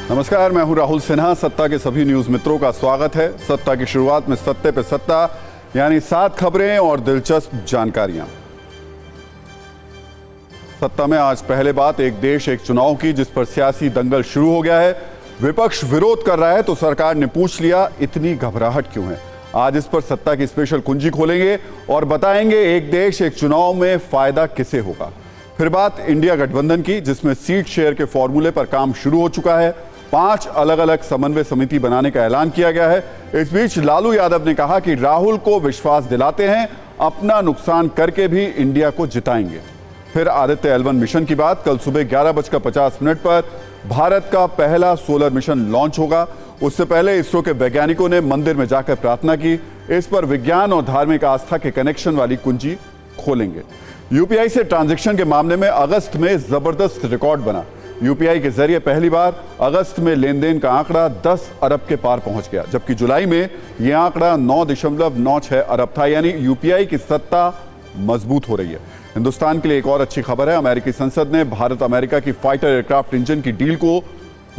नमस्कार, मैं हूं राहुल सिन्हा। सत्ता के सभी न्यूज मित्रों का स्वागत है। सत्ता की शुरुआत में सत्ते पे सत्ता, यानी 7 खबरें और दिलचस्प जानकारियां। सत्ता में आज पहले बात एक देश एक चुनाव की, जिस पर सियासी दंगल शुरू हो गया है। विपक्ष विरोध कर रहा है तो सरकार ने पूछ लिया, इतनी घबराहट क्यों है। आज इस पर सत्ता की स्पेशल कुंजी खोलेंगे और बताएंगे एक देश एक चुनाव में फायदा किसे होगा। फिर बात इंडिया गठबंधन की, जिसमें सीट शेयर के फॉर्मूले पर काम शुरू हो चुका है। 5 अलग अलग समन्वय समिति बनाने का ऐलान किया गया है। इस बीच लालू यादव ने कहा कि राहुल को विश्वास दिलाते हैं, अपना नुकसान करके भी इंडिया को जिताएंगे। फिर आदित्य L1 मिशन की बात। कल सुबह 11:50 पर भारत का पहला सोलर मिशन लॉन्च होगा। उससे पहले इसरो के वैज्ञानिकों ने मंदिर में जाकर प्रार्थना की। इस पर विज्ञान और धार्मिक आस्था के कनेक्शन वाली कुंजी खोलेंगे। यूपीआई से ट्रांजैक्शन के मामले में अगस्त में जबरदस्त रिकॉर्ड बना। यूपीआई के जरिए पहली बार अगस्त में लेन देन का आंकड़ा 10 अरब के पार पहुंच गया, जबकि जुलाई में यह आंकड़ा 9.96 अरब था। यानी यूपीआई की सत्ता मजबूत हो रही है। हिंदुस्तान के लिए एक और अच्छी खबर है। अमेरिकी संसद ने भारत अमेरिका की फाइटर एयरक्राफ्ट इंजन की डील को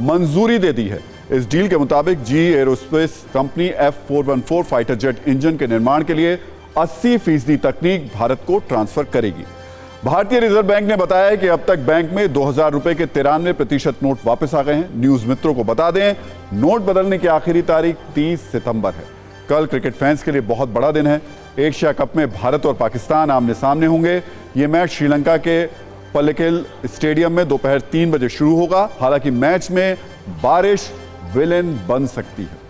मंजूरी दे दी है। इस डील के मुताबिक GE aerospace company F414 fighter jet engine के निर्माण के लिए 80% तकनीक भारत को ट्रांसफर करेगी। भारतीय रिजर्व बैंक ने बताया है कि अब तक बैंक में 2000 रुपए के 93% नोट वापस आ गए हैं। न्यूज मित्रों को बता दें, नोट बदलने की आखिरी तारीख 30 सितंबर है। कल क्रिकेट फैंस के लिए बहुत बड़ा दिन है। एशिया कप में भारत और पाकिस्तान आमने सामने होंगे। यह मैच श्रीलंका के पल्लिकल स्टेडियम में दोपहर 3 बजे शुरू होगा। हालांकि मैच में बारिश विलेन बन सकती है।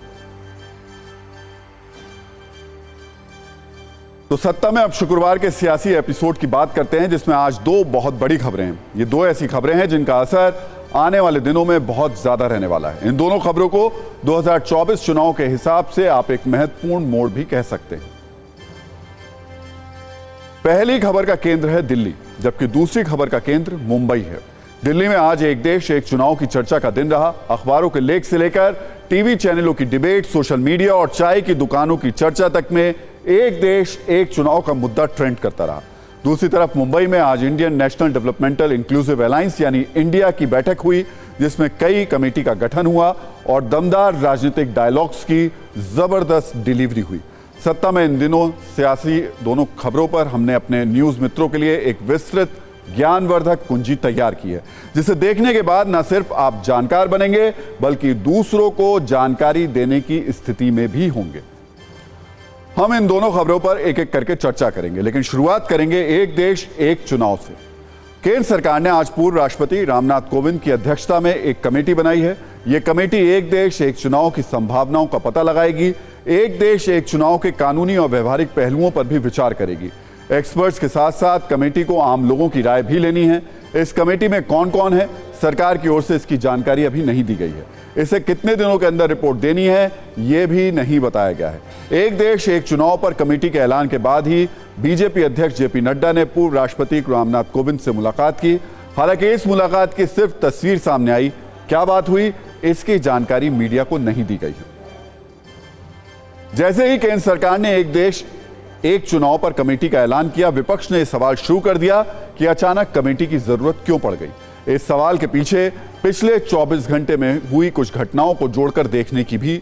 तो सत्ता में अब शुक्रवार के सियासी एपिसोड की बात करते हैं, जिसमें आज 2 बहुत बड़ी खबरें हैं। ये 2 ऐसी खबरें हैं जिनका असर आने वाले दिनों में बहुत ज्यादा रहने वाला है। इन दोनों खबरों को 2024 चुनाव के हिसाब से आप एक महत्वपूर्ण मोड़ भी कह सकते हैं। पहली खबर का केंद्र है दिल्ली, जबकि दूसरी खबर का केंद्र मुंबई है। दिल्ली में आज एक देश एक चुनाव की चर्चा का दिन रहा। अखबारों के लेख से लेकर टीवी चैनलों की डिबेट, सोशल मीडिया और चाय की दुकानों की चर्चा तक में एक देश एक चुनाव का मुद्दा ट्रेंड करता रहा। दूसरी तरफ मुंबई में आज Indian national developmental inclusive alliance यानी इंडिया की बैठक हुई, जिसमें कई कमेटी का गठन हुआ और दमदार राजनीतिक डायलॉग्स की जबरदस्त डिलीवरी हुई। सत्ता में इन दिनों सियासी दोनों खबरों पर हमने अपने न्यूज मित्रों के लिए एक विस्तृत ज्ञानवर्धक कुंजी तैयार की है, जिसे देखने के बाद न सिर्फ आप जानकार बनेंगे, बल्कि दूसरों को जानकारी देने की स्थिति में भी होंगे। हम इन दोनों खबरों पर एक एक करके चर्चा करेंगे, लेकिन शुरुआत करेंगे एक देश एक चुनाव से। केंद्र सरकार ने आज पूर्व राष्ट्रपति रामनाथ कोविंद की अध्यक्षता में एक कमेटी बनाई है। यह कमेटी एक देश एक चुनाव की संभावनाओं का पता लगाएगी। एक देश एक चुनाव के कानूनी और व्यवहारिक पहलुओं पर भी विचार करेगी। एक्सपर्ट्स के साथ साथ कमेटी को आम लोगों की राय भी लेनी है। इस कमेटी में कौन कौन है, सरकार की ओर से इसकी जानकारी अभी नहीं दी गई है। इसे कितने दिनों के अंदर रिपोर्ट देनी है, यह भी नहीं बताया गया है। एक देश एक चुनाव पर कमेटी के ऐलान के बाद ही बीजेपी अध्यक्ष जेपी नड्डा ने पूर्व राष्ट्रपति रामनाथ कोविंद से मुलाकात की। हालांकि इस मुलाकात की सिर्फ तस्वीर सामने आई। क्या बात हुई, इसकी जानकारी मीडिया को नहीं दी गई है। जैसे ही केंद्र सरकार ने एक देश एक चुनाव पर कमेटी का ऐलान किया, विपक्ष ने सवाल शुरू कर दिया कि अचानक कमेटी की जरूरत क्यों पड़ गई। इस सवाल के पीछे पिछले 24 घंटे में हुई कुछ घटनाओं को जोड़कर देखने की भी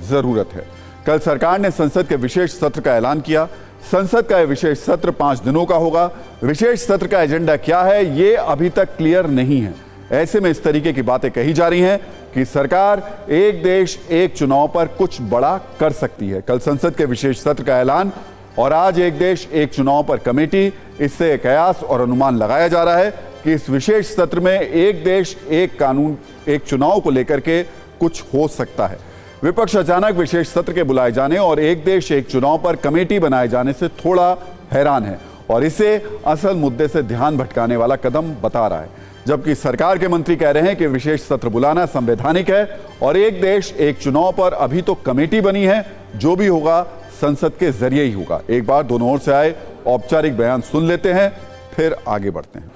जरूरत है। कल सरकार ने संसद के विशेष सत्र का ऐलान किया। संसद का यह विशेष सत्र 5 दिनों का होगा। विशेष सत्र का एजेंडा क्या है, यह अभी तक क्लियर नहीं है। ऐसे में इस तरीके की बातें कही जा रही हैं कि सरकार एक देश एक चुनाव पर कुछ बड़ा कर सकती है। कल संसद के विशेष सत्र का ऐलान और आज एक देश एक चुनाव पर कमेटी, इससे एक कयास और अनुमान लगाया जा रहा है कि इस विशेष सत्र में एक देश एक कानून एक चुनाव को लेकर के कुछ हो सकता है। विपक्ष अचानक विशेष सत्र के बुलाए जाने और एक देश एक चुनाव पर कमेटी बनाए जाने से थोड़ा हैरान है और इसे असल मुद्दे से ध्यान भटकाने वाला कदम बता रहा है। जबकि सरकार के मंत्री कह रहे हैं कि विशेष सत्र बुलाना संवैधानिक है और एक देश एक चुनाव पर अभी तो कमेटी बनी है, जो भी होगा संसद के जरिए ही होगा। एक बार दोनों ओर से आए औपचारिक बयान सुन लेते हैं, फिर आगे बढ़ते हैं।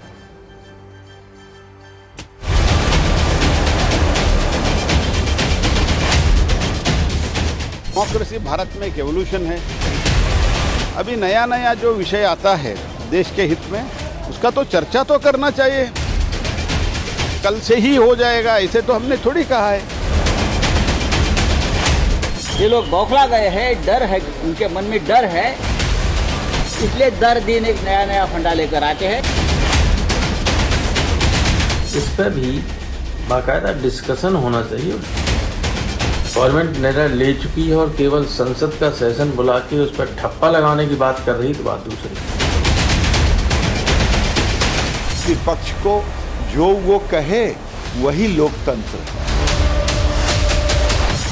डेमोक्रेसी भारत में एक एवोल्यूशन है। अभी नया नया जो विषय आता है देश के हित में, उसका तो चर्चा तो करना चाहिए। कल से ही हो जाएगा, ऐसे तो हमने थोड़ी कहा है। ये लोग बौखला गए हैं, डर है, उनके मन में डर है, इसलिए दर दिन एक नया नया फंडा लेकर आते हैं। इस पर भी बाकायदा डिस्कशन होना चाहिए। गवर्नमेंट निर्णय ले चुकी है और केवल संसद का सेशन बुला के उस पर ठप्पा लगाने की बात कर रही, तो बात दूसरी। विपक्ष को जो वो कहे वही लोकतंत्र है,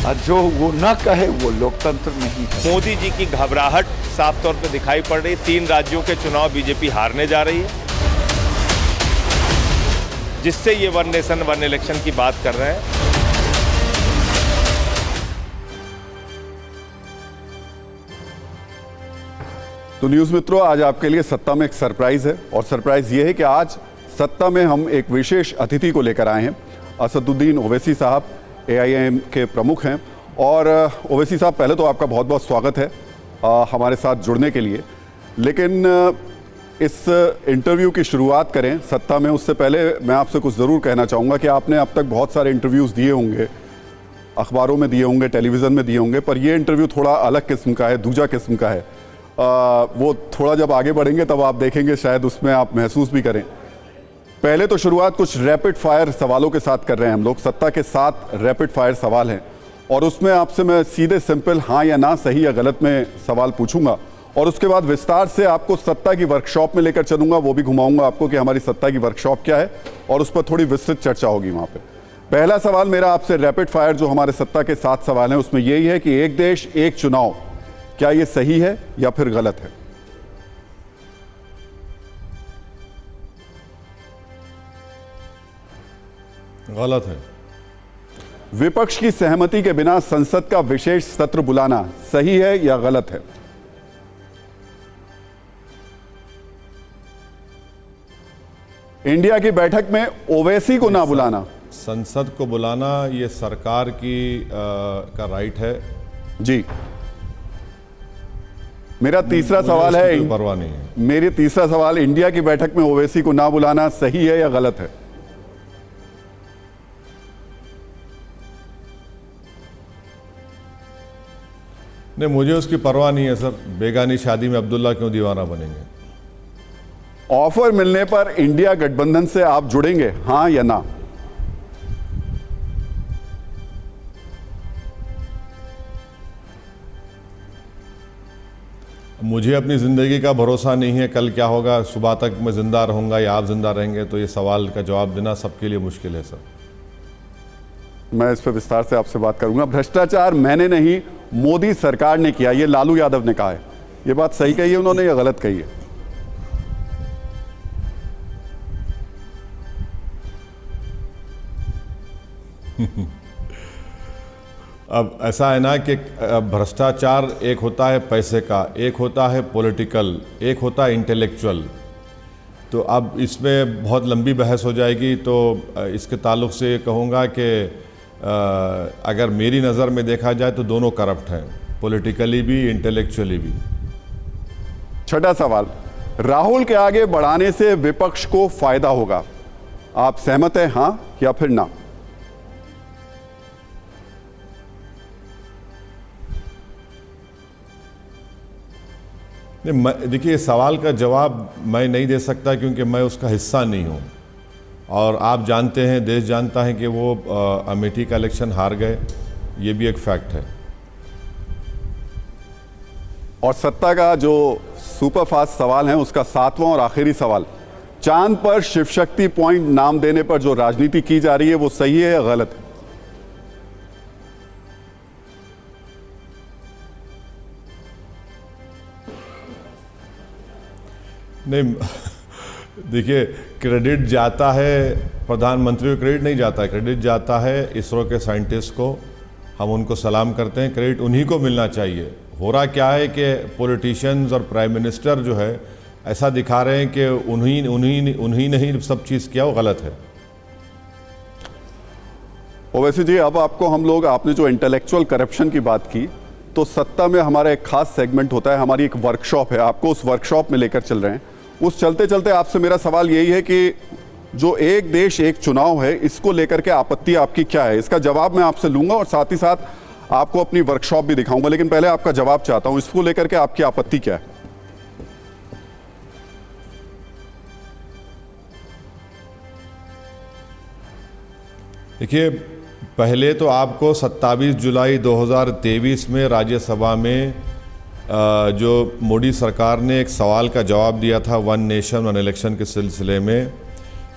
और जो वो ना कहे वो लोकतंत्र नहीं है। मोदी जी की घबराहट साफ तौर पे दिखाई पड़ रही। 3 राज्यों के चुनाव बीजेपी हारने जा रही है, जिससे ये वन नेशन वन इलेक्शन की बात कर रहे हैं। तो न्यूज़ मित्रों, आज आपके लिए सत्ता में एक सरप्राइज है, और सरप्राइज ये है कि आज सत्ता में हम एक विशेष अतिथि को लेकर आए हैं। असदुद्दीन ओवैसी साहब AIM के प्रमुख हैं। और ओवैसी साहब, पहले तो आपका बहुत बहुत स्वागत है हमारे साथ जुड़ने के लिए। लेकिन इस इंटरव्यू की शुरुआत करें सत्ता में, उससे पहले मैं आपसे कुछ ज़रूर कहना चाहूँगा कि आपने अब तक बहुत सारे इंटरव्यूज़ दिए होंगे, अखबारों में दिए होंगे, टेलीविज़न में दिए होंगे, पर ये इंटरव्यू थोड़ा अलग किस्म का है, दूजा किस्म का है। वो थोड़ा जब आगे बढ़ेंगे तब आप देखेंगे, शायद उसमें आप महसूस भी करें। पहले तो शुरुआत कुछ रैपिड फायर सवालों के साथ कर रहे हैं हम लोग। सत्ता के 7 रैपिड फायर सवाल हैं, और उसमें आपसे मैं सीधे सिंपल हाँ या ना, सही या गलत में सवाल पूछूंगा, और उसके बाद विस्तार से आपको सत्ता की वर्कशॉप में लेकर चलूंगा। वो भी घुमाऊंगा आपको कि हमारी सत्ता की वर्कशॉप क्या है, और उस पर थोड़ी विस्तृत चर्चा होगी वहाँ पे। पहला सवाल मेरा आपसे रैपिड फायर, जो हमारे सत्ता के 7 सवाल हैं, उसमें यही है कि एक देश एक चुनाव, क्या ये सही है या फिर गलत है? गलत है। विपक्ष की सहमति के बिना संसद का विशेष सत्र बुलाना सही है या गलत है? इंडिया की बैठक में ओवैसी को ना बुलाना। संसद को बुलाना ये सरकार का राइट है जी। मेरा तीसरा मुझे सवाल उसकी है, कोई परवाह नहीं है। मेरी तीसरा सवाल, इंडिया की बैठक में ओवैसी को ना बुलाना सही है या गलत है? नहीं, मुझे उसकी परवाह नहीं है सर। बेगानी शादी में अब्दुल्ला क्यों दीवाना बनेंगे? ऑफर मिलने पर इंडिया गठबंधन से आप जुड़ेंगे, हाँ या ना? मुझे अपनी ज़िंदगी का भरोसा नहीं है, कल क्या होगा, सुबह तक मैं ज़िंदा रहूँगा या आप ज़िंदा रहेंगे, तो ये सवाल का जवाब देना सबके लिए मुश्किल है सर। मैं इस पर विस्तार से आपसे बात करूंगा। भ्रष्टाचार मैंने नहीं, मोदी सरकार ने किया, ये लालू यादव ने कहा है। ये बात सही कही है उन्होंने या गलत कही है? अब ऐसा है ना कि भ्रष्टाचार एक होता है पैसे का, एक होता है पॉलिटिकल, एक होता है इंटेलेक्चुअल। तो अब इसमें बहुत लंबी बहस हो जाएगी, तो इसके ताल्लुक से कहूँगा कि अगर मेरी नज़र में देखा जाए तो दोनों करप्ट हैं, पॉलिटिकली भी, इंटेलेक्चुअली भी। छठा सवाल, राहुल के आगे बढ़ाने से विपक्ष को फायदा होगा, आप सहमत हैं, हाँ या फिर ना? नहीं, देखिए, सवाल का जवाब मैं नहीं दे सकता क्योंकि मैं उसका हिस्सा नहीं हूँ, और आप जानते हैं, देश जानता है कि वो अमेठी का इलेक्शन हार गए, ये भी एक फैक्ट है। और सत्ता का जो सुपरफास्ट सवाल है, उसका 7वां और आखिरी सवाल, चांद पर शिव शक्ति पॉइंट नाम देने पर जो राजनीति की जा रही है वो सही है या गलत है? नहीं, देखिए, क्रेडिट जाता है प्रधानमंत्री को, क्रेडिट नहीं जाता है, क्रेडिट जाता है इसरो के साइंटिस्ट को। हम उनको सलाम करते हैं, क्रेडिट उन्हीं को मिलना चाहिए। हो रहा क्या है कि पॉलिटिशियंस और प्राइम मिनिस्टर जो है ऐसा दिखा रहे हैं कि उन्हीं ने ही सब चीज़ किया, वो गलत है। ओवैसी जी, अब आपको हम लोग, आपने जो इंटेलेक्चुअल करप्शन की बात की, तो सत्ता में हमारा एक खास सेगमेंट होता है, हमारी एक वर्कशॉप है, आपको उस वर्कशॉप में लेकर चल रहे हैं। उस चलते चलते आपसे मेरा सवाल यही है कि जो एक देश एक चुनाव है, इसको लेकर के आपत्ति आपकी क्या है? इसका जवाब मैं आपसे लूंगा और साथ ही साथ आपको अपनी वर्कशॉप भी दिखाऊंगा, लेकिन पहले आपका जवाब चाहता हूं, इसको लेकर के आपकी आपत्ति क्या है? देखिए, पहले तो आपको 27 जुलाई 2023 में राज्यसभा में जो मोदी सरकार ने एक सवाल का जवाब दिया था वन नेशन वन इलेक्शन के सिलसिले में,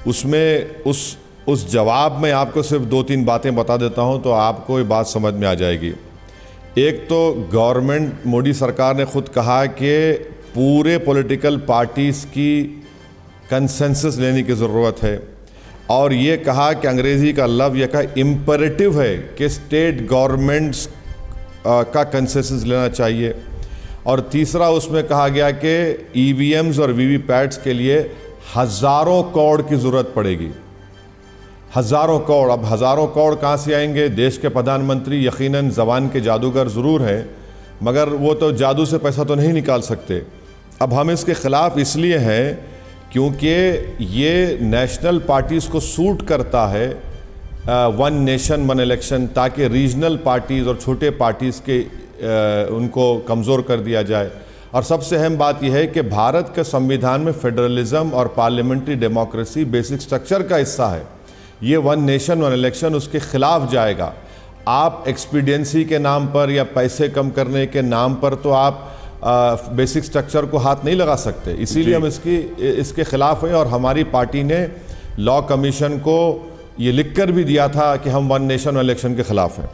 उसमें उस जवाब में आपको सिर्फ 2-3 बातें बता देता हूं तो आपको ये बात समझ में आ जाएगी। एक तो गवर्नमेंट मोदी सरकार ने खुद कहा कि पूरे पॉलिटिकल पार्टीज़ की कंसेंसस लेने की ज़रूरत है, और ये कहा कि अंग्रेज़ी का लफ्ज़ यह कहा इम्परेटिव है कि स्टेट गवर्नमेंट्स का कंसेंसस लेना चाहिए। और तीसरा उसमें कहा गया कि ईवीएम्स और वीवीपैट्स के लिए हज़ारों करोड़ की ज़रूरत पड़ेगी। हज़ारों करोड़, अब हज़ारों करोड़ कहाँ से आएंगे? देश के प्रधानमंत्री यकीनन ज़बान के जादूगर ज़रूर हैं, मगर वो तो जादू से पैसा तो नहीं निकाल सकते। अब हम इसके ख़िलाफ़ इसलिए हैं क्योंकि ये नेशनल पार्टीज़ को सूट करता है वन नेशन वन इलेक्शन, ताकि रीजनल पार्टीज़ और छोटे पार्टीज़ के उनको कमज़ोर कर दिया जाए। और सबसे अहम बात यह है कि भारत के संविधान में फेडरलिज्म और पार्लियामेंट्री डेमोक्रेसी बेसिक स्ट्रक्चर का हिस्सा है। ये वन नेशन वन इलेक्शन उसके ख़िलाफ़ जाएगा। आप एक्सपीडियंसी के नाम पर या पैसे कम करने के नाम पर तो आप बेसिक स्ट्रक्चर को हाथ नहीं लगा सकते। इसीलिए हम इसके ख़िलाफ़ हैं और हमारी पार्टी ने लॉ कमीशन को ये लिखकर भी दिया था कि हम वन नेशन वन इलेक्शन के ख़िलाफ़ हैं।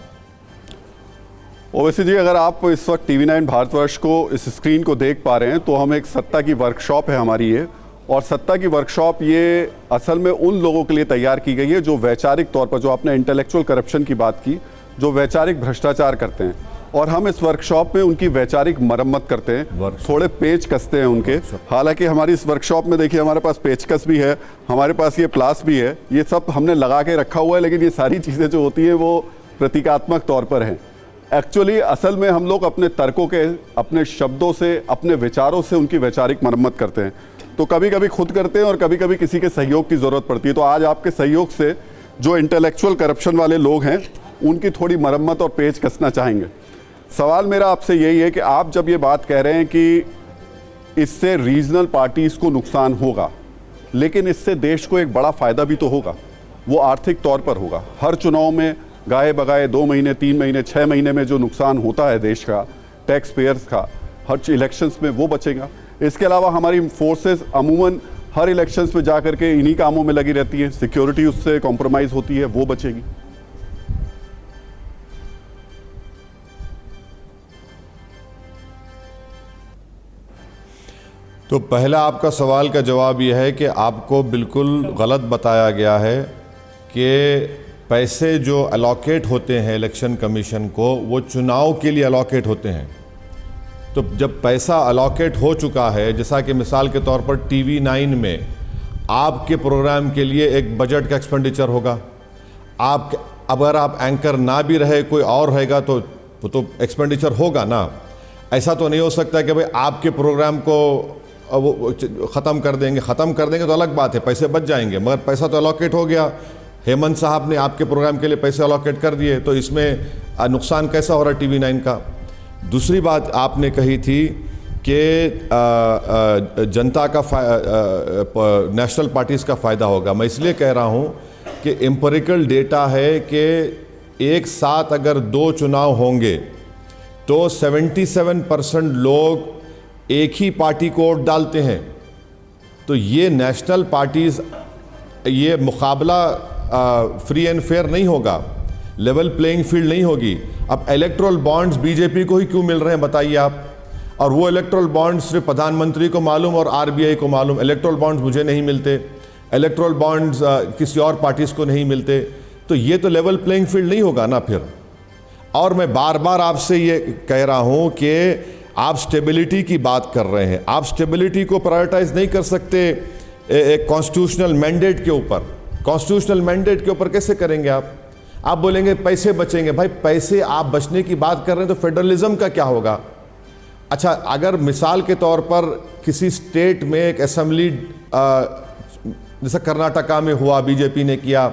ओवैसी जी, अगर आप इस वक्त TV9 भारतवर्ष को इस स्क्रीन को देख पा रहे हैं तो हम एक सत्ता की वर्कशॉप है हमारी ये, और सत्ता की वर्कशॉप ये असल में उन लोगों के लिए तैयार की गई है जो वैचारिक तौर पर, जो आपने इंटेलेक्चुअल करप्शन की बात की, जो वैचारिक भ्रष्टाचार करते हैं, और हम इस वर्कशॉप में उनकी वैचारिक मरम्मत करते हैं, थोड़े पेच कसते हैं उनके। हालांकि हमारी इस वर्कशॉप में देखिए हमारे पास पेचकस भी है, हमारे पास ये प्लास भी है, ये सब हमने लगा के रखा हुआ है, लेकिन ये सारी चीज़ें जो होती हैं वो प्रतीकात्मक तौर पर हैं। एक्चुअली असल में हम लोग अपने तर्कों के, अपने शब्दों से, अपने विचारों से उनकी वैचारिक मरम्मत करते हैं। तो कभी कभी खुद करते हैं और कभी कभी किसी के सहयोग की ज़रूरत पड़ती है। तो आज आपके सहयोग से जो इंटेलेक्चुअल करप्शन वाले लोग हैं उनकी थोड़ी मरम्मत और पेच कसना चाहेंगे। सवाल मेरा आपसे यही है कि आप जब ये बात कह रहे हैं कि इससे रीजनल पार्टीज़ को नुकसान होगा, लेकिन इससे देश को एक बड़ा फ़ायदा भी तो होगा, वो आर्थिक तौर पर होगा। हर चुनाव में गाए बगाए 2 महीने 3 महीने 6 महीने में जो नुकसान होता है देश का, टैक्स पेयर्स का, हर इलेक्शंस में वो बचेगा। इसके अलावा हमारी फोर्सेस अमूमन हर इलेक्शंस में जा करके इन्हीं कामों में लगी रहती है, सिक्योरिटी उससे कॉम्प्रोमाइज़ होती है, वो बचेगी। तो पहला आपका सवाल का जवाब यह है कि आपको बिल्कुल गलत बताया गया है कि पैसे जो अलोकेट होते हैं इलेक्शन कमीशन को, वो चुनाव के लिए अलोकेट होते हैं। तो जब पैसा अलोकेट हो चुका है, जैसा कि मिसाल के तौर पर TV9 में आपके प्रोग्राम के लिए एक बजट का एक्सपेंडिचर होगा, आप अगर आप एंकर ना भी रहे कोई और रहेगा तो एक्सपेंडिचर होगा ना। ऐसा तो नहीं हो सकता कि भाई आपके प्रोग्राम को वो ख़त्म कर देंगे तो अलग बात है, पैसे बच जाएंगे, मगर पैसा तो अलोकेट हो गया। हेमंत साहब ने आपके प्रोग्राम के लिए पैसे अलोकेट कर दिए, तो इसमें नुकसान कैसा हो रहा है TV9 का? दूसरी बात आपने कही थी कि जनता का नेशनल पार्टीज़ का फ़ायदा होगा। मैं इसलिए कह रहा हूँ कि एम्पिरिकल डेटा है कि एक साथ अगर 2 चुनाव होंगे तो 77% लोग एक ही पार्टी को वोट डालते हैं। तो ये नेशनल पार्टीज़, ये मुकाबला फ्री एंड फेयर नहीं होगा, लेवल प्लेइंग फील्ड नहीं होगी। अब इलेक्ट्रल बॉन्ड्स बीजेपी को ही क्यों मिल रहे हैं बताइए आप? और वो इलेक्ट्रल बॉन्ड्स सिर्फ प्रधानमंत्री को मालूम और RBI को मालूम। इलेक्ट्रल बॉन्ड्स मुझे नहीं मिलते, इलेक्ट्रल बॉन्ड्स किसी और पार्टीज़ को नहीं मिलते। तो ये तो लेवल प्लेइंग फील्ड नहीं होगा ना फिर। और मैं बार बार आपसे ये कह रहा हूँ कि आप स्टेबिलिटी की बात कर रहे हैं, आप स्टेबिलिटी को प्रायोरिटाइज नहीं कर सकते एक कॉन्स्टिट्यूशनल मैंडेट के ऊपर। कॉन्स्टिट्यूशनल मैंडेट के ऊपर कैसे करेंगे आप बोलेंगे पैसे बचेंगे। भाई पैसे आप बचने की बात कर रहे हैं तो फेडरलिज्म का क्या होगा? अच्छा, अगर मिसाल के तौर पर किसी स्टेट में एक असेंबली जैसे कर्नाटका में हुआ, बीजेपी ने किया,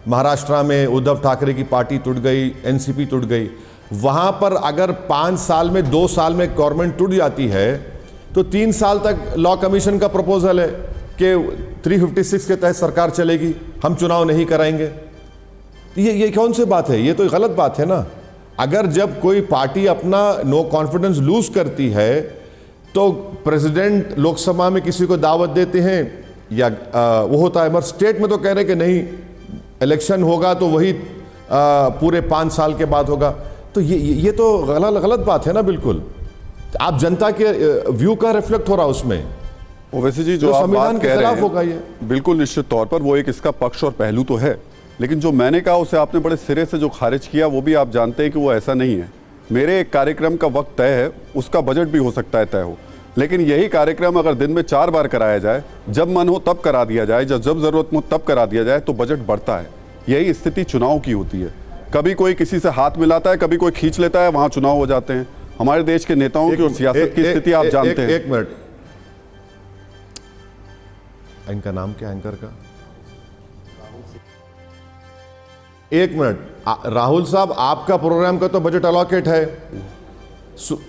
महाराष्ट्र में उद्धव ठाकरे की पार्टी टूट गई, एनसीपी टूट गई। वहाँ पर अगर 5 साल में 2 साल में गवर्नमेंट टूट जाती है तो 3 साल तक लॉ कमीशन का प्रपोजल है कि 356 के तहत सरकार चलेगी, हम चुनाव नहीं कराएंगे। ये कौन सी बात है? ये तो गलत बात है ना। अगर जब कोई पार्टी अपना नो कॉन्फिडेंस लूज करती है तो प्रेसिडेंट लोकसभा में किसी को दावत देते हैं या वो होता है, मगर स्टेट में तो कह रहे हैं कि नहीं, इलेक्शन होगा तो वही पूरे 5 साल के बाद होगा। तो ये तो गलत बात है ना। बिल्कुल आप जनता के व्यू का रिफ्लेक्ट हो रहा उसमें। ओवैसी जी, जो आप बात कह रहे होगा हैं, ये बिल्कुल निश्चित तौर पर वो एक इसका पक्ष और पहलू तो है, लेकिन जो मैंने कहा उसे आपने बड़े सिरे से जो खारिज किया वो भी आप जानते हैं कि वो ऐसा नहीं है। मेरे एक कार्यक्रम का वक्त तय है, उसका बजट भी हो सकता है तय हो, लेकिन यही कार्यक्रम अगर दिन में 4 बार कराया जाए, जब मन हो तब करा दिया जाए, जब जरूरत हो तब करा दिया जाए, तो बजट बढ़ता है। यही स्थिति चुनाव की होती है। कभी कोई किसी से हाथ मिलाता है, कभी कोई खींच लेता है, वहां चुनाव हो जाते हैं। हमारे देश के नेताओं की और सियासत की स्थिति आप जानते हैं। एक मिनट, इनका नाम क्या, एंकर का? एक मिनट, राहुल साहब, आपका प्रोग्राम का तो बजट अलॉकेट है,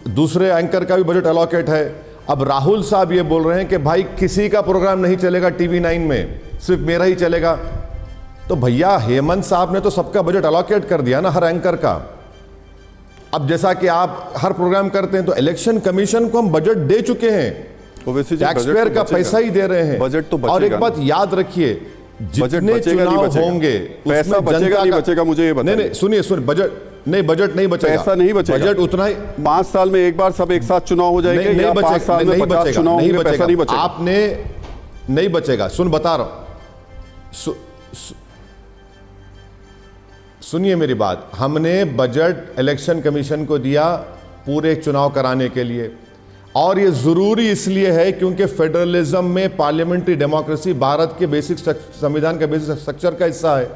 दूसरे एंकर का भी बजट अलॉकेट है। अब राहुल साहब ये बोल रहे हैं कि भाई किसी का प्रोग्राम नहीं चलेगा टीवी 9 में, सिर्फ मेरा ही चलेगा। तो भैया हेमंत साहब ने तो सबका बजट अलॉकेट कर दिया ना, हर एंकर का। अब जैसा कि आप हर प्रोग्राम करते हैं, तो इलेक्शन कमीशन को हम बजट दे चुके हैं, टैक्सपेयर का पैसा ही दे रहे हैं। बजट तो और एक बात याद रखिए, जितने चुनाव होंगे पैसा बचेगा नहीं बचेगा, मुझे ये बताइए। नहीं, सुनिए, बजट नहीं बचेगा, पैसा नहीं बचेगा। बजट उतना ही 5 साल में एक बार सब एक साथ चुनाव हो जाएंगे, या 5 साल में 50 चुनाव होंगे, पैसा नहीं बचेगा। आपने नहीं बचेगा। बता रहा हूं, सुनिए मेरी बात। हमने बजट इलेक्शन कमीशन को दिया पूरे चुनाव कराने के लिए, और ये जरूरी इसलिए है क्योंकि फेडरलिज्म में पार्लियामेंट्री डेमोक्रेसी भारत के बेसिक संविधान का बेसिक स्ट्रक्चर का हिस्सा है,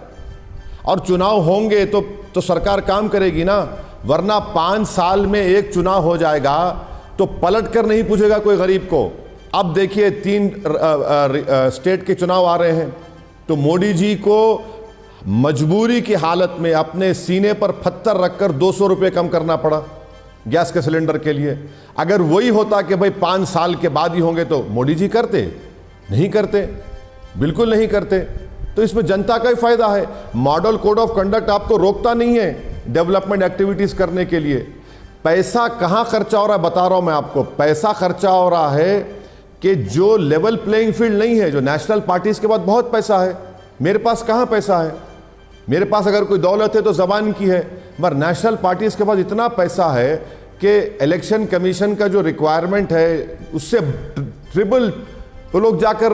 और चुनाव होंगे तो सरकार काम करेगी ना। वरना 5 साल में एक चुनाव हो जाएगा तो पलट कर नहीं पूछेगा कोई गरीब को। अब देखिए 3 स्टेट के चुनाव आ रहे हैं, तो मोदी जी को मजबूरी की हालत में अपने सीने पर पत्थर रखकर 200 रुपये कम करना पड़ा गैस के सिलेंडर के लिए। अगर वही होता कि भाई 5 साल के बाद ही होंगे तो मोदी जी करते? नहीं करते, बिल्कुल नहीं करते। तो इसमें जनता का ही फायदा है। मॉडल कोड ऑफ कंडक्ट आपको रोकता नहीं है डेवलपमेंट एक्टिविटीज करने के लिए। पैसा कहां खर्चा हो रहा है बता रहा हूं मैं आपको। पैसा खर्चा हो रहा है कि जो लेवल प्लेइंग फील्ड नहीं है, जो नेशनल पार्टीज के पास बहुत पैसा है, मेरे पास कहां पैसा है? मेरे पास अगर कोई दौलत है तो जबान की है, मगर नेशनल पार्टीज के पास इतना पैसा है कि इलेक्शन कमीशन का जो रिक्वायरमेंट है उससे ट्रिपल वो लोग जाकर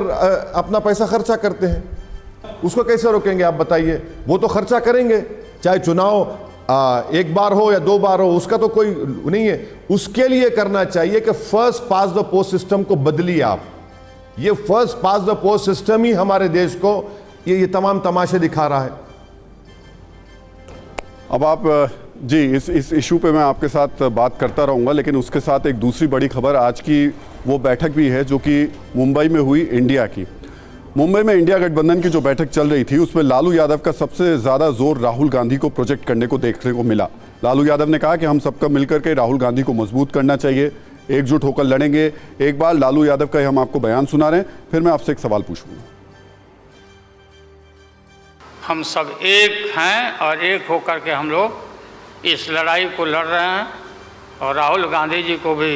अपना पैसा खर्चा करते हैं। उसको कैसे रोकेंगे आप बताइए? वो तो खर्चा करेंगे, चाहे चुनाव 1 बार हो या 2 बार हो, उसका तो कोई नहीं है। उसके लिए करना चाहिए कि first past the post system को बदलिए आप। ये first past the post system ही हमारे देश को ये तमाम तमाशे दिखा रहा है। अब आप जी इस इशू पे मैं आपके साथ बात करता रहूंगा, लेकिन उसके साथ एक दूसरी बड़ी खबर आज की वो बैठक भी है जो कि मुंबई में हुई इंडिया की। मुंबई में इंडिया गठबंधन की जो बैठक चल रही थी उसमें लालू यादव का सबसे ज़्यादा जोर राहुल गांधी को प्रोजेक्ट करने को देखने को मिला। लालू यादव ने कहा कि हम सबका मिलकर के राहुल गांधी को मजबूत करना चाहिए, एकजुट होकर लड़ेंगे। एक बार लालू यादव का हम आपको बयान सुना रहे हैं, फिर मैं आपसे एक सवाल पूछूंगा। हम सब एक हैं और एक होकर के हम लोग इस लड़ाई को लड़ रहे हैं, और राहुल गांधी जी को भी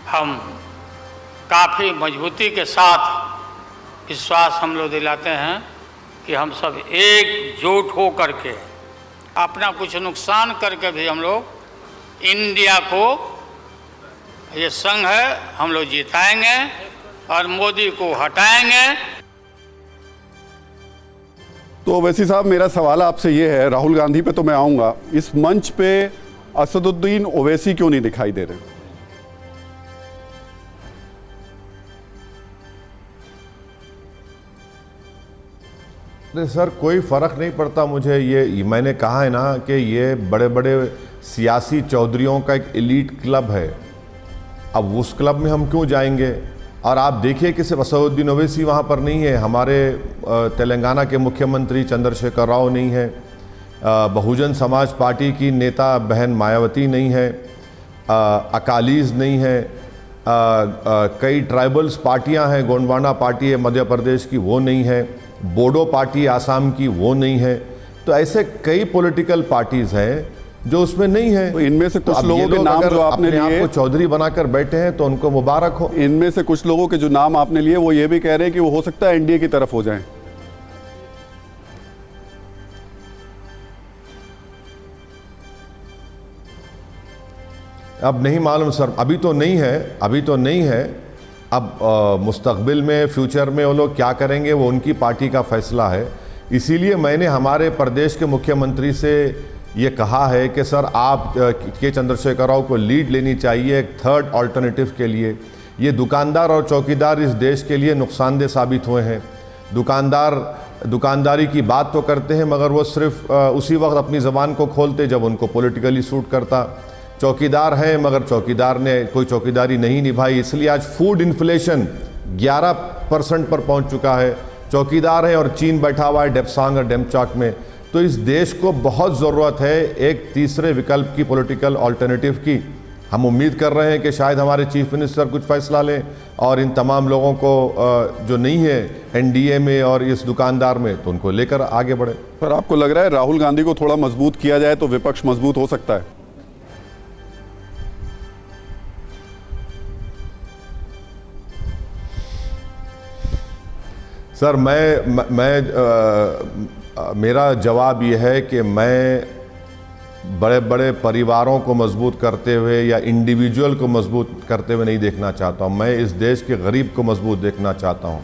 हम काफ़ी मजबूती के साथ विश्वास हम लोग दिलाते हैं कि हम सब एकजुट हो करके अपना कुछ नुकसान करके भी हम लोग इंडिया को, ये संघ है, हम लोग जिताएंगे और मोदी को हटाएंगे। तो वैसी साहब, मेरा सवाल आपसे ये है, राहुल गांधी पे तो मैं आऊंगा, इस मंच पे असदुद्दीन ओवैसी क्यों नहीं दिखाई दे रहे? नहीं सर, कोई फ़र्क नहीं पड़ता मुझे। ये मैंने कहा है ना कि ये बड़े बड़े सियासी चौधरियों का एक एलीट क्लब है। अब उस क्लब में हम क्यों जाएंगे? और आप देखिए कि सिर्फ असदुद्दीन ओवैसी वहाँ पर नहीं है, हमारे तेलंगाना के मुख्यमंत्री चंद्रशेखर राव नहीं है, बहुजन समाज पार्टी की नेता बहन मायावती नहीं है, अकालीज नहीं है, कई ट्राइबल्स पार्टियां हैं, गोंडवाना पार्टी है मध्य प्रदेश की, वो नहीं है, बोडो पार्टी आसाम की, वो नहीं है। तो ऐसे कई पॉलिटिकल पार्टीज हैं जो उसमें नहीं है। तो इनमें से कुछ लोगों के नाम जो आपने लिए, आपको चौधरी बनाकर बैठे हैं तो उनको मुबारक हो। इनमें से कुछ लोगों के जो नाम आपने लिए वो ये भी कह रहे हैं कि वो हो सकता है एनडीए की तरफ हो जाएं। अब नहीं मालूम सर, अभी तो नहीं है। अब मुस्तकबिल में, फ्यूचर में वो लोग क्या करेंगे वो उनकी पार्टी का फैसला है। इसीलिए मैंने हमारे प्रदेश के मुख्यमंत्री से ये कहा है कि सर आप के चंद्रशेखर राव को लीड लेनी चाहिए एक थर्ड अल्टरनेटिव के लिए। ये दुकानदार और चौकीदार इस देश के लिए नुकसानदेह साबित हुए हैं। दुकानदारी की बात तो करते हैं मगर वो सिर्फ उसी वक्त अपनी ज़बान को खोलते जब उनको पॉलिटिकली सूट करता। चौकीदार हैं मगर चौकीदार ने कोई चौकीदारी नहीं निभाई, इसलिए आज फूड इन्फ्लेशन 11% पर पहुंच चुका है। चौकीदार हैं और चीन बैठा हुआ है डेप्सांग और डेमचाक में। तो इस देश को बहुत ज़रूरत है एक तीसरे विकल्प की, पॉलिटिकल अल्टरनेटिव की। हम उम्मीद कर रहे हैं कि शायद हमारे चीफ मिनिस्टर कुछ फैसला लें और इन तमाम लोगों को जो नहीं है एनडीए में और इस दुकानदार में, तो उनको लेकर आगे बढ़े। पर आपको लग रहा है राहुल गांधी को थोड़ा मजबूत किया जाए तो विपक्ष मजबूत हो सकता है? सर मेरा जवाब ये है कि मैं बड़े बड़े परिवारों को मजबूत करते हुए या इंडिविजुअल को मजबूत करते हुए नहीं देखना चाहता हूँ। मैं इस देश के गरीब को मजबूत देखना चाहता हूँ।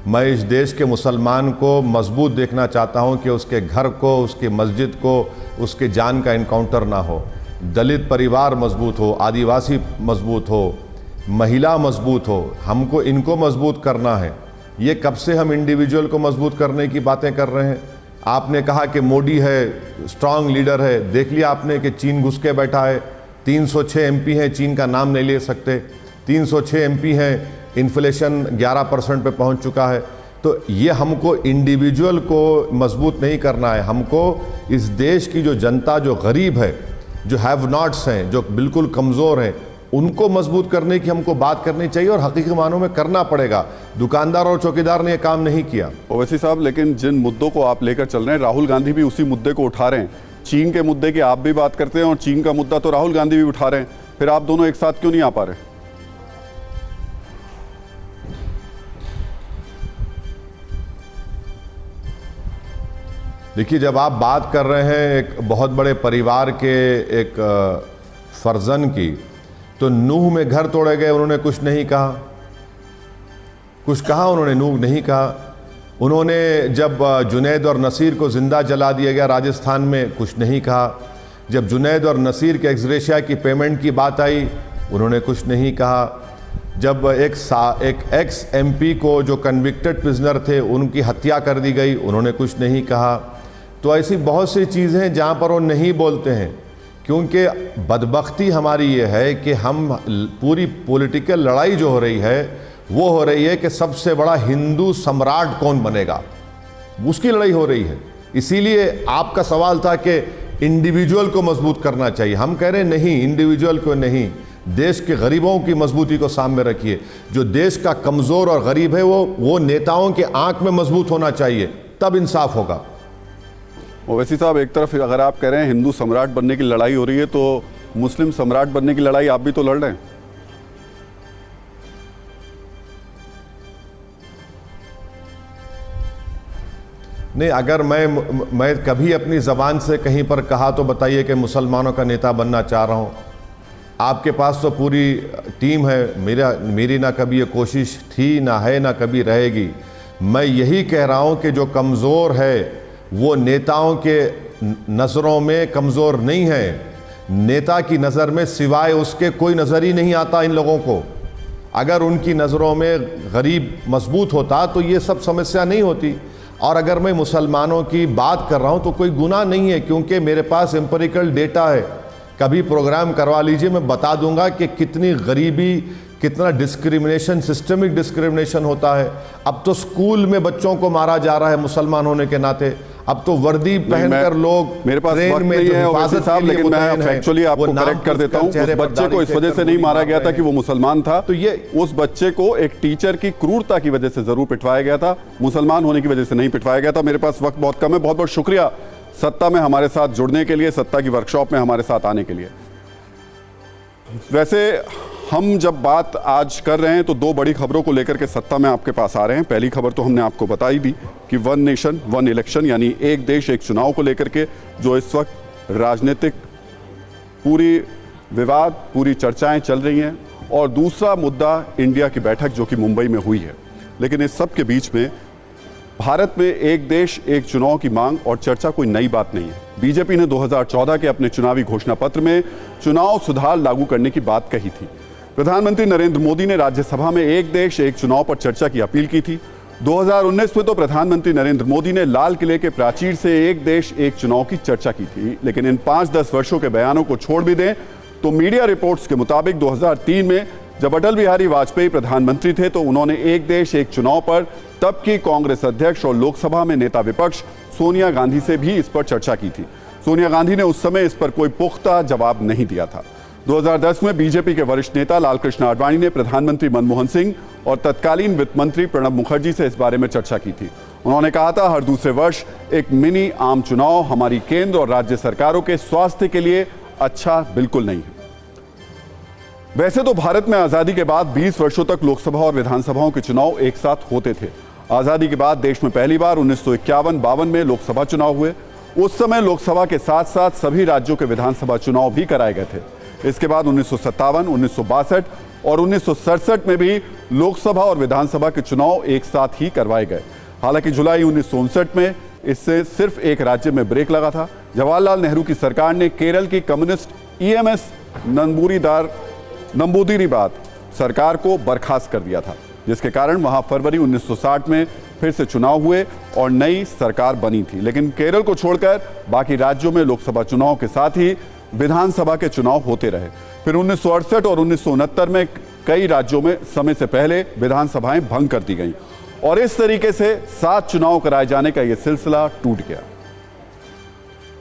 मैं इस देश के मुसलमान को मजबूत देखना चाहता हूँ कि उसके घर को, उसकी मस्जिद को, उसके जान का इनकाउंटर ना हो। दलित परिवार मजबूत हो, आदिवासी मजबूत हो, महिला मजबूत हो। हमको इनको मजबूत करना है। ये कब से हम इंडिविजुअल को मजबूत करने की बातें कर रहे हैं? आपने कहा कि मोदी है, स्ट्रांग लीडर है। देख लिया आपने कि चीन घुस के बैठा है। 306 एमपी हैं, चीन का नाम नहीं ले सकते। 306 एमपी हैं, इन्फ्लेशन 11% पे पहुंच चुका है। तो ये हमको इंडिविजुअल को मजबूत नहीं करना है। हमको इस देश की जो जनता, जो गरीब है, जो हैव नॉट्स हैं, जो बिल्कुल कमज़ोर हैं, उनको मजबूत करने की हमको बात करनी चाहिए और हकीकी मानों में करना पड़ेगा। दुकानदार और चौकीदार ने ये काम नहीं किया। ओवैसी साहब, लेकिन जिन मुद्दों को आप लेकर चल रहे हैं, राहुल गांधी भी उसी मुद्दे को उठा रहे हैं। चीन के मुद्दे की आप भी बात करते हैं और चीन का मुद्दा तो राहुल गांधी भी उठा रहे हैं। फिर आप दोनों एक साथ क्यों नहीं आ पा रहे? देखिए, जब आप बात कर रहे हैं एक बहुत बड़े परिवार के एक फर्जन की, तो नूह में घर तोड़े गए, उन्होंने कुछ नहीं कहा। कुछ कहा उन्होंने? नूह नहीं कहा। उन्होंने जब जुनैद और नसीर को ज़िंदा जला दिया गया राजस्थान में, कुछ नहीं कहा। जब जुनैद और नसीर के एक्सग्रेशिया की पेमेंट की बात आई, उन्होंने कुछ नहीं कहा। जब एक एक्स एमपी को जो कन्विक्टेड प्रिजनर थे उनकी हत्या कर दी गई, उन्होंने कुछ नहीं कहा। तो ऐसी बहुत सी चीज़ें हैं जहाँ पर वो नहीं बोलते हैं, क्योंकि बदबख्ती हमारी ये है कि हम पूरी पॉलिटिकल लड़ाई जो हो रही है वो हो रही है कि सबसे बड़ा हिंदू सम्राट कौन बनेगा, उसकी लड़ाई हो रही है। इसीलिए आपका सवाल था कि इंडिविजुअल को मजबूत करना चाहिए। हम कह रहे हैं नहीं, इंडिविजुअल को नहीं, देश के गरीबों की मजबूती को सामने रखिए। जो देश का कमज़ोर और गरीब है वो नेताओं के आंख में मजबूत होना चाहिए, तब इंसाफ होगा। ओवैसी साहब, एक तरफ अगर आप कह रहे हैं हिंदू सम्राट बनने की लड़ाई हो रही है, तो मुस्लिम सम्राट बनने की लड़ाई आप भी तो लड़ रहे हैं। नहीं, अगर मैं कभी अपनी ज़बान से कहीं पर कहा तो बताइए कि मुसलमानों का नेता बनना चाह रहा हूँ। आपके पास तो पूरी टीम है। मेरी ना कभी ये कोशिश थी, ना है, ना कभी रहेगी। मैं यही कह रहा हूँ कि जो कमज़ोर है वो नेताओं के नज़रों में कमज़ोर नहीं है। नेता की नज़र में सिवाय उसके कोई नज़र ही नहीं आता इन लोगों को। अगर उनकी नज़रों में गरीब मजबूत होता तो ये सब समस्या नहीं होती। और अगर मैं मुसलमानों की बात कर रहा हूँ तो कोई गुनाह नहीं है, क्योंकि मेरे पास एम्पिरिकल डेटा है। कभी प्रोग्राम करवा लीजिए, मैं बता दूंगा कि कितनी गरीबी, कितना डिस्क्रिमिनेशन, सिस्टमिक डिस्क्रिमिनेशन होता है। अब तो स्कूल में बच्चों को मारा जा रहा है मुसलमान होने के नाते। अब तो वर्दी पहनकर लोग मेरे पास ट्रेन वक्त में नहीं जो है हिफाजत साहब, के लिए लेकिन मैं मुतयन है, फैक्चुअली आपको वो नाम करेक्ट कर देता हूं। उस चेहरे पर बच्चे को दाढ़ी इस वजह से फेंककर नहीं मारा गोली गया मार था रहे कि वो मुसलमान था, तो ये उस बच्चे को एक टीचर की क्रूरता की वजह से जरूर पिटवाया गया था, मुसलमान होने की वजह से नहीं पिटवाया गया था। मेरे पास वक्त बहुत कम है। बहुत बहुत शुक्रिया सत्ता में हमारे साथ जुड़ने के लिए, सत्ता की वर्कशॉप में हमारे साथ आने के लिए। वैसे हम जब बात आज कर रहे हैं तो दो बड़ी खबरों को लेकर के सत्ता में आपके पास आ रहे हैं। पहली खबर तो हमने आपको बताई दी कि वन नेशन वन इलेक्शन, यानी एक देश एक चुनाव को लेकर के जो इस वक्त राजनीतिक पूरी विवाद, पूरी चर्चाएं चल रही हैं, और दूसरा मुद्दा इंडिया की बैठक जो कि मुंबई में हुई है। लेकिन इस सब के बीच में भारत में एक देश एक चुनाव की मांग और चर्चा कोई नई बात नहीं है। बीजेपी ने 2014 के अपने चुनावी घोषणा पत्र में चुनाव सुधार लागू करने की बात कही थी। प्रधानमंत्री नरेंद्र मोदी ने राज्यसभा में एक देश एक चुनाव पर चर्चा की अपील की थी। 2019 में तो प्रधानमंत्री नरेंद्र मोदी ने लाल किले के प्राचीर से एक देश एक चुनाव की चर्चा की थी। लेकिन इन 5-10 वर्षों के बयानों को छोड़ भी दें तो मीडिया रिपोर्ट्स के मुताबिक 2003 में जब अटल बिहारी वाजपेयी प्रधानमंत्री थे तो उन्होंने एक देश एक चुनाव पर तब की कांग्रेस अध्यक्ष और लोकसभा में नेता विपक्ष सोनिया गांधी से भी इस पर चर्चा की थी। सोनिया गांधी ने उस समय इस पर कोई पुख्ता जवाब नहीं दिया था। 2010 में बीजेपी के वरिष्ठ नेता लालकृष्ण आडवाणी ने प्रधानमंत्री मनमोहन सिंह और तत्कालीन वित्त मंत्री प्रणब मुखर्जी से इस बारे में चर्चा की थी। उन्होंने कहा था, हर दूसरे वर्ष एक मिनी आम चुनाव हमारी केंद्र और राज्य सरकारों के स्वास्थ्य के लिए अच्छा बिल्कुल नहीं है। वैसे तो भारत में आजादी के बाद 20 वर्षों तक लोकसभा और विधानसभाओं के चुनाव एक साथ होते थे। आजादी के बाद देश में पहली बार 1951-52 में लोकसभा चुनाव हुए। उस समय लोकसभा के साथ साथ सभी राज्यों के विधानसभा चुनाव भी कराए गए थे। इसके बाद 1957, 1962 और 1967 में भी लोकसभा और विधानसभा के चुनाव एक साथ ही करवाए गए। हालांकि जुलाई 1959 में इससे सिर्फ एक राज्य में ब्रेक लगा था। जवाहरलाल नेहरू की सरकार ने केरल की कम्युनिस्ट ईएमएस नंबूदिरीबाद सरकार को बर्खास्त कर दिया था, जिसके कारण वहां फरवरी 1960 में फिर से चुनाव हुए और नई सरकार बनी थी। लेकिन केरल को छोड़कर बाकी राज्यों में लोकसभा चुनाव के साथ ही विधानसभा के चुनाव होते रहे। फिर 1968 और 1969 में कई राज्यों में समय से पहले विधानसभाएं भंग कर दी गईं और इस तरीके से 7 चुनाव कराए जाने का यह सिलसिला टूट गया।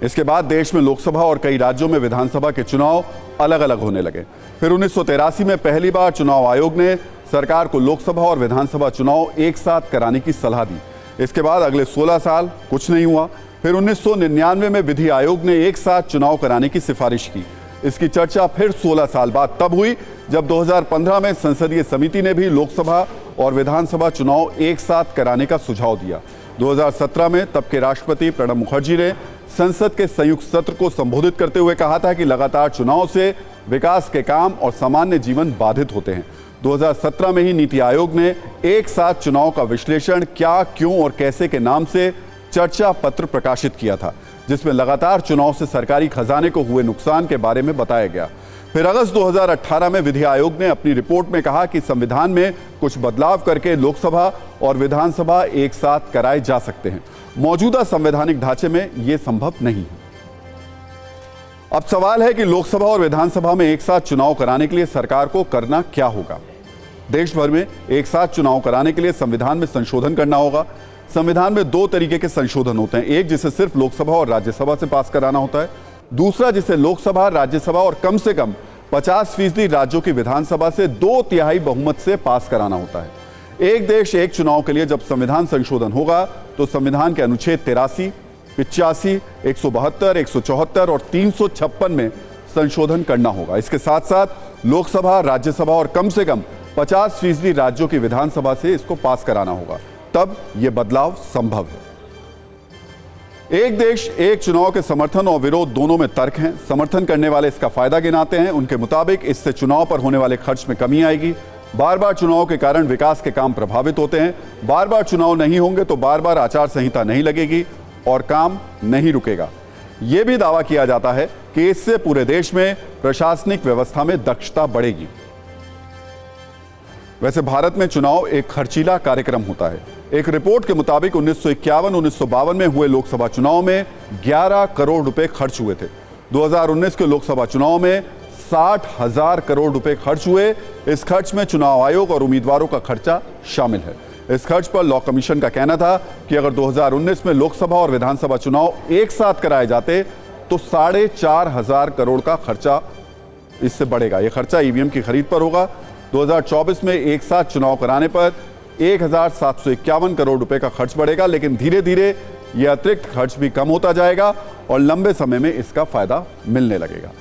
इसके बाद देश में लोकसभा और कई राज्यों में विधानसभा के चुनाव अलग अलग होने लगे। फिर 1983 में पहली बार चुनाव आयोग ने सरकार को लोकसभा और विधानसभा चुनाव एक साथ कराने की सलाह दी। इसके बाद अगले 16 साल कुछ नहीं हुआ। फिर 1999 में विधि आयोग ने एक साथ चुनाव कराने की सिफारिश की। इसकी चर्चा फिर 16 साल बाद तब हुई जब 2015 में संसदीय समिति ने भी लोकसभा और विधानसभा चुनाव एक साथ कराने का सुझाव दिया। 2017 में तब के राष्ट्रपति प्रणब मुखर्जी ने संसद के संयुक्त सत्र को संबोधित करते हुए कहा था कि लगातार चुनाव से विकास के काम और सामान्य जीवन बाधित होते हैं। 2017 में ही नीति आयोग ने एक साथ चुनाव का विश्लेषण क्या, क्यों और कैसे के नाम से चर्चा पत्र प्रकाशित किया था, जिसमें लगातार चुनाव से सरकारी खजाने को हुए नुकसान के बारे में बताया गया। फिर अगस्त 2018 में विधि आयोग ने अपनी रिपोर्ट में कहा कि संविधान में कुछ बदलाव करके लोकसभा और विधानसभा एक साथ कराए जा सकते हैं। मौजूदा संवैधानिक ढांचे में यह संभव नहीं है। अब सवाल है कि लोकसभा और विधानसभा में एक साथ चुनाव कराने के लिए सरकार को करना क्या होगा। देश भर में एक साथ चुनाव कराने के लिए संविधान में संशोधन करना होगा। संविधान में 2 तरीके के संशोधन होते हैं, एक जिसे सिर्फ लोकसभा और राज्यसभा से पास कराना होता है, दूसरा जिसे लोकसभा, राज्यसभा और कम से कम 50% राज्यों की विधानसभा से 2/3 बहुमत से पास कराना होता है। एक देश एक चुनाव के लिए जब संविधान संशोधन होगा तो संविधान के अनुच्छेद 83, 85, 172, 174 और 356 में संशोधन करना होगा। इसके साथ साथ लोकसभा, राज्यसभा और कम से कम 50% राज्यों की विधानसभा से इसको पास कराना होगा, तब यह बदलाव संभव है। एक देश एक चुनाव के समर्थन और विरोध दोनों में तर्क हैं। समर्थन करने वाले इसका फायदा गिनाते हैं। उनके मुताबिक इससे चुनाव पर होने वाले खर्च में कमी आएगी। बार बार चुनाव के कारण विकास के काम प्रभावित होते हैं। बार बार चुनाव नहीं होंगे तो बार बार आचार संहिता नहीं लगेगी और काम नहीं रुकेगा। यह भी दावा किया जाता है कि इससे पूरे देश में प्रशासनिक व्यवस्था में दक्षता बढ़ेगी। वैसे भारत में चुनाव एक खर्चीला कार्यक्रम होता है। एक रिपोर्ट के मुताबिक 1951-1952 में हुए लोकसभा चुनाव में 11 करोड़ रुपए खर्च हुए थे। 2019 के लोकसभा चुनाव में 60,000 करोड़ रुपए खर्च हुए। इस खर्च में चुनाव आयोग और उम्मीदवारों का खर्चा शामिल है। इस खर्च पर लॉ कमीशन का कहना था कि अगर 2019 में लोकसभा और विधानसभा चुनाव एक साथ कराए जाते तो 4,500 करोड़ का खर्चा इससे बढ़ेगा। यह खर्चा ईवीएम की खरीद पर होगा। 2024 में एक साथ चुनाव कराने पर 1,751 करोड़ रुपए का खर्च बढ़ेगा, लेकिन धीरे धीरे यह अतिरिक्त खर्च भी कम होता जाएगा और लंबे समय में इसका फायदा मिलने लगेगा।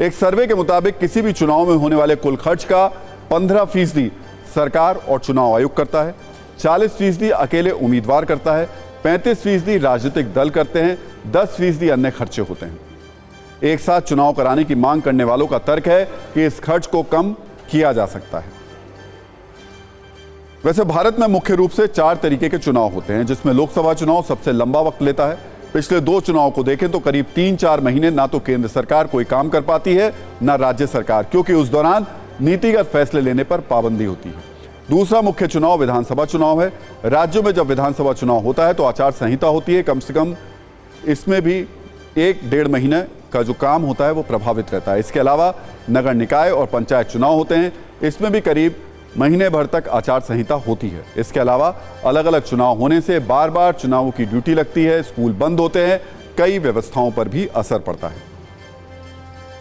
एक सर्वे के मुताबिक किसी भी चुनाव में होने वाले कुल खर्च का 15% सरकार और चुनाव आयोग करता है, 40% अकेले उम्मीदवार करता है, 35% राजनीतिक दल करते हैं, 10% अन्य खर्चे होते हैं। एक साथ चुनाव कराने की मांग करने वालों का तर्क है कि इस खर्च को कम किया जा सकता है। वैसे भारत में मुख्य रूप से 4 तरीके के चुनाव होते हैं, जिसमें लोकसभा चुनाव सबसे लंबा वक्त लेता है। पिछले 2 चुनाव को देखें तो करीब 3-4 महीने ना तो केंद्र सरकार कोई काम कर पाती है ना राज्य सरकार, क्योंकि उस दौरान नीतिगत फैसले लेने पर पाबंदी होती है। दूसरा मुख्य चुनाव विधानसभा चुनाव है। राज्यों में जब विधानसभा चुनाव होता है तो आचार संहिता होती है, कम से कम इसमें भी 1-1.5 महीने का जो काम होता है वो प्रभावित रहता है। इसके अलावा नगर निकाय और पंचायत चुनाव होते हैं, इसमें भी करीब महीने भर तक आचार संहिता होती है। इसके अलावा अलग अलग चुनाव होने से बार बार चुनावों की ड्यूटी लगती है, स्कूल बंद होते हैं, कई व्यवस्थाओं पर भी असर पड़ता है।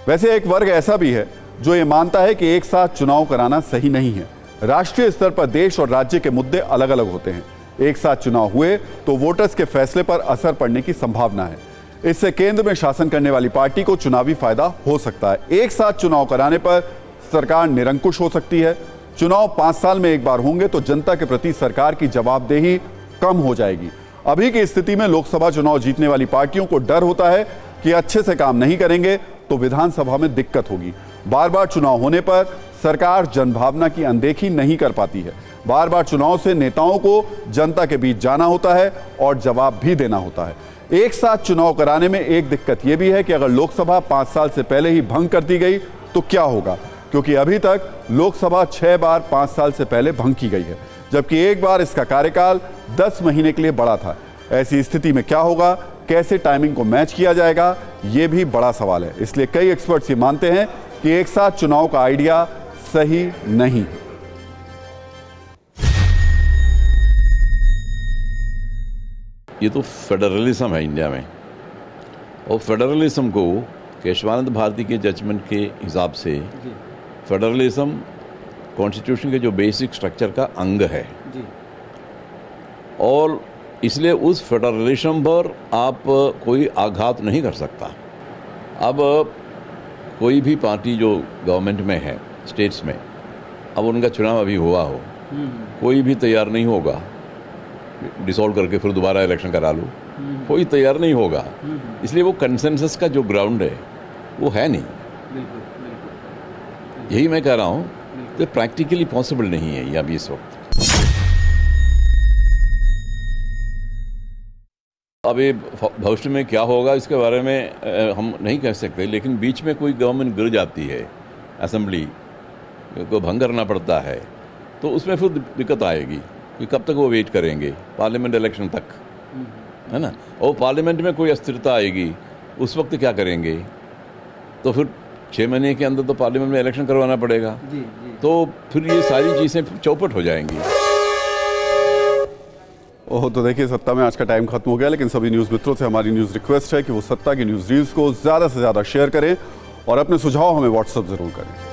वैसे एक वर्ग ऐसा भी है जो ये मानता है कि एक साथ चुनाव कराना सही नहीं है। राष्ट्रीय स्तर पर देश और राज्य के मुद्दे अलग अलग होते हैं। एक साथ चुनाव हुए तो वोटर्स के फैसले पर असर पड़ने की संभावना है। इससे केंद्र में शासन करने वाली पार्टी को चुनावी फायदा हो सकता है। एक साथ चुनाव कराने पर सरकार निरंकुश हो सकती है। चुनाव 5 साल में एक बार होंगे तो जनता के प्रति सरकार की जवाबदेही कम हो जाएगी। अभी की स्थिति में लोकसभा चुनाव जीतने वाली पार्टियों को डर होता है कि अच्छे से काम नहीं करेंगे तो विधानसभा में दिक्कत होगी। बार बार चुनाव होने पर सरकार जनभावना की अनदेखी नहीं कर पाती है। बार बार चुनाव से नेताओं को जनता के बीच जाना होता है और जवाब भी देना होता है। एक साथ चुनाव कराने में एक दिक्कत यह भी है कि अगर लोकसभा 5 साल से पहले ही भंग कर दी गई तो क्या होगा, क्योंकि अभी तक लोकसभा 6 बार 5 साल से पहले भंग की गई है, जबकि एक बार इसका कार्यकाल 10 महीने के लिए बढ़ा था। ऐसी स्थिति में क्या होगा, कैसे टाइमिंग को मैच किया जाएगा, ये भी बड़ा सवाल है। इसलिए कई एक्सपर्ट्स ये मानते हैं कि एक साथ चुनाव का आइडिया सही नहीं है। ये तो फेडरलिज्म है इंडिया में, और फेडरलिज्म को केशवानंद भारती के जजमेंट के हिसाब से फेडरलिज्म कॉन्स्टिट्यूशन के जो बेसिक स्ट्रक्चर का अंग है जी। और इसलिए उस फेडरलिज्म पर आप कोई आघात नहीं कर सकता। अब कोई भी पार्टी जो गवर्नमेंट में है स्टेट्स में, अब उनका चुनाव अभी हुआ हो, कोई भी तैयार नहीं होगा डिसॉल्व करके फिर दोबारा इलेक्शन करा लो, कोई तैयार नहीं होगा। इसलिए वो कंसेंसस का जो ग्राउंड है वो है नहीं। यही मैं कह रहा हूँ कि प्रैक्टिकली पॉसिबल नहीं है ये अभी इस वक्त। अभी भविष्य में क्या होगा इसके बारे में हम नहीं कह सकते, लेकिन बीच में कोई गवर्नमेंट गिर जाती है, असेंबली को भंग करना पड़ता है, तो उसमें फिर दिक्कत आएगी कि कब तक वो वेट करेंगे पार्लियामेंट इलेक्शन तक, है ना। और पार्लियामेंट में कोई अस्थिरता आएगी, उस वक्त क्या करेंगे, तो फिर 6 महीने के अंदर तो पार्लियामेंट में इलेक्शन करवाना पड़ेगा जी। तो फिर ये सारी चीज़ें चौपट हो जाएंगी। ओह, तो देखिए सत्ता में आज का टाइम खत्म हो गया, लेकिन सभी न्यूज़ मित्रों से हमारी न्यूज़ रिक्वेस्ट है कि वो सत्ता की न्यूज़ रील्स को ज़्यादा से ज़्यादा शेयर करें और अपने सुझाव हमें व्हाट्सएप ज़रूर करें।